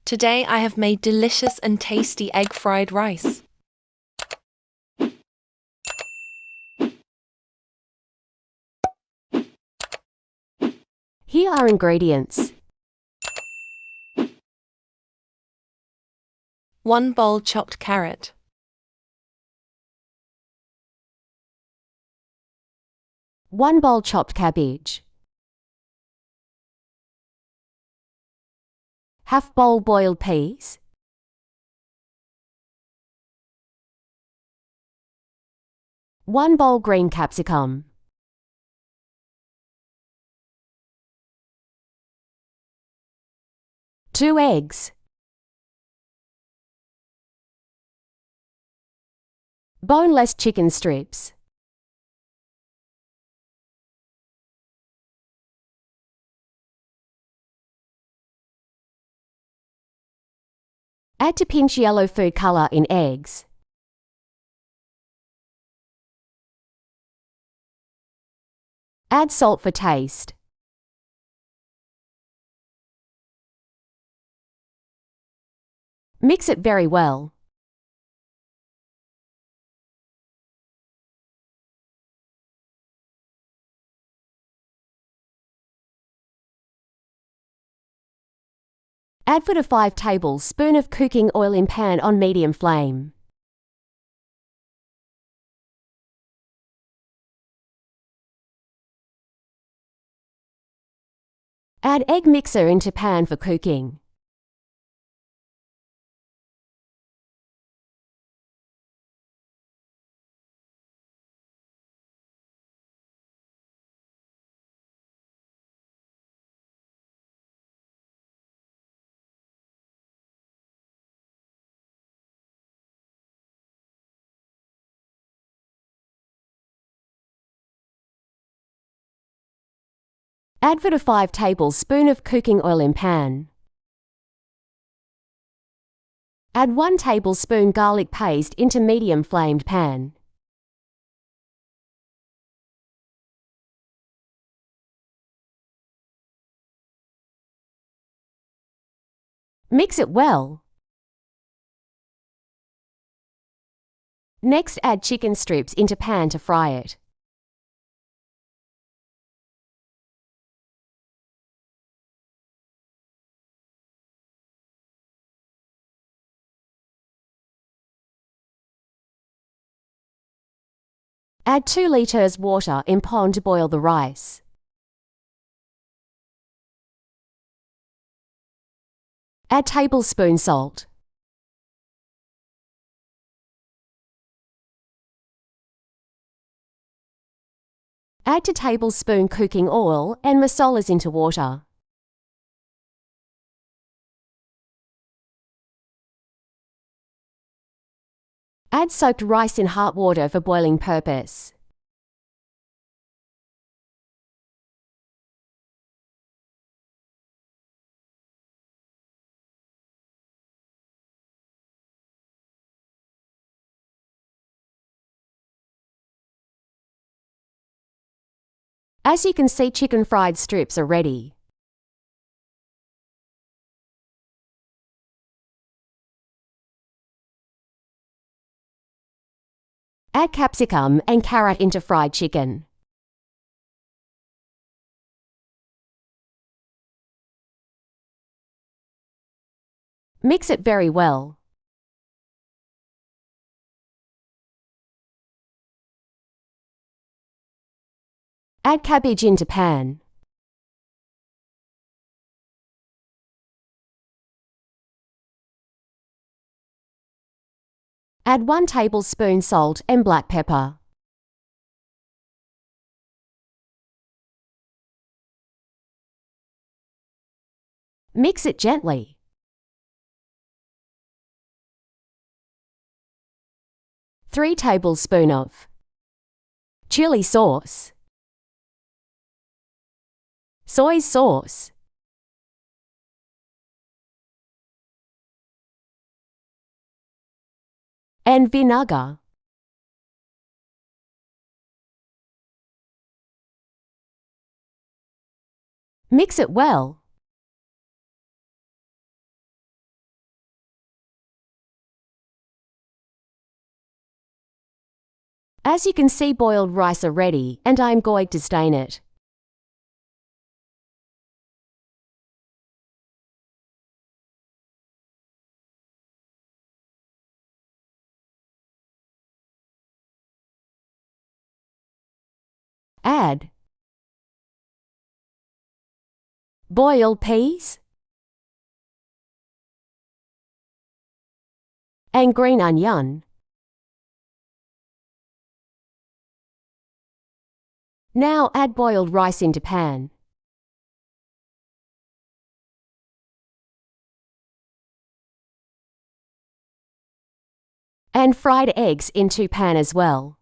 Today I have made delicious and tasty egg fried rice. Here are ingredients. 1 bowl chopped carrot. 1 bowl chopped cabbage. Half bowl boiled peas. 1 bowl green capsicum. 2 eggs. Boneless chicken strips. Add to pinch yellow food color in eggs. Add salt for taste. Mix it very well. Add 4 to 5 tablespoons of cooking oil in pan on medium flame. Add egg mixer into pan for cooking. Add 4 to 5 tablespoons of cooking oil in pan. Add 1 tablespoon garlic paste into medium flamed pan. Mix it well. Next, add chicken strips into pan to fry it. Add 2 liters water in pan to boil the rice. Add tablespoon salt. Add to tablespoon cooking oil and masalas into water. Add soaked rice in hot water for boiling purpose. As you can see, chicken fried strips are ready. Add capsicum and carrot into fried chicken. Mix it very well. Add cabbage into pan. Add 1 tablespoon salt and black pepper. Mix it gently. Three tablespoons of chili sauce, soy sauce, and vinegar. Mix it well. As you can see, boiled rice are ready, and I am going to stain it. Add boiled peas and green onion. Now add boiled rice into pan. And fried eggs into pan as well.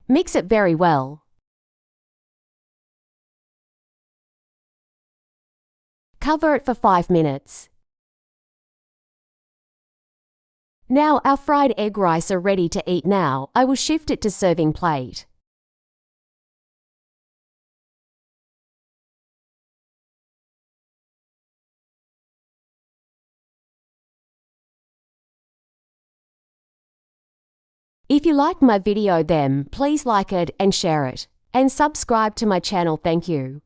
Mix it very well. Cover it for 5 minutes. Now our fried egg rice are ready to eat. Now I will shift it to serving plate. If you liked my video then please like it and share it. And subscribe to my channel. Thank you.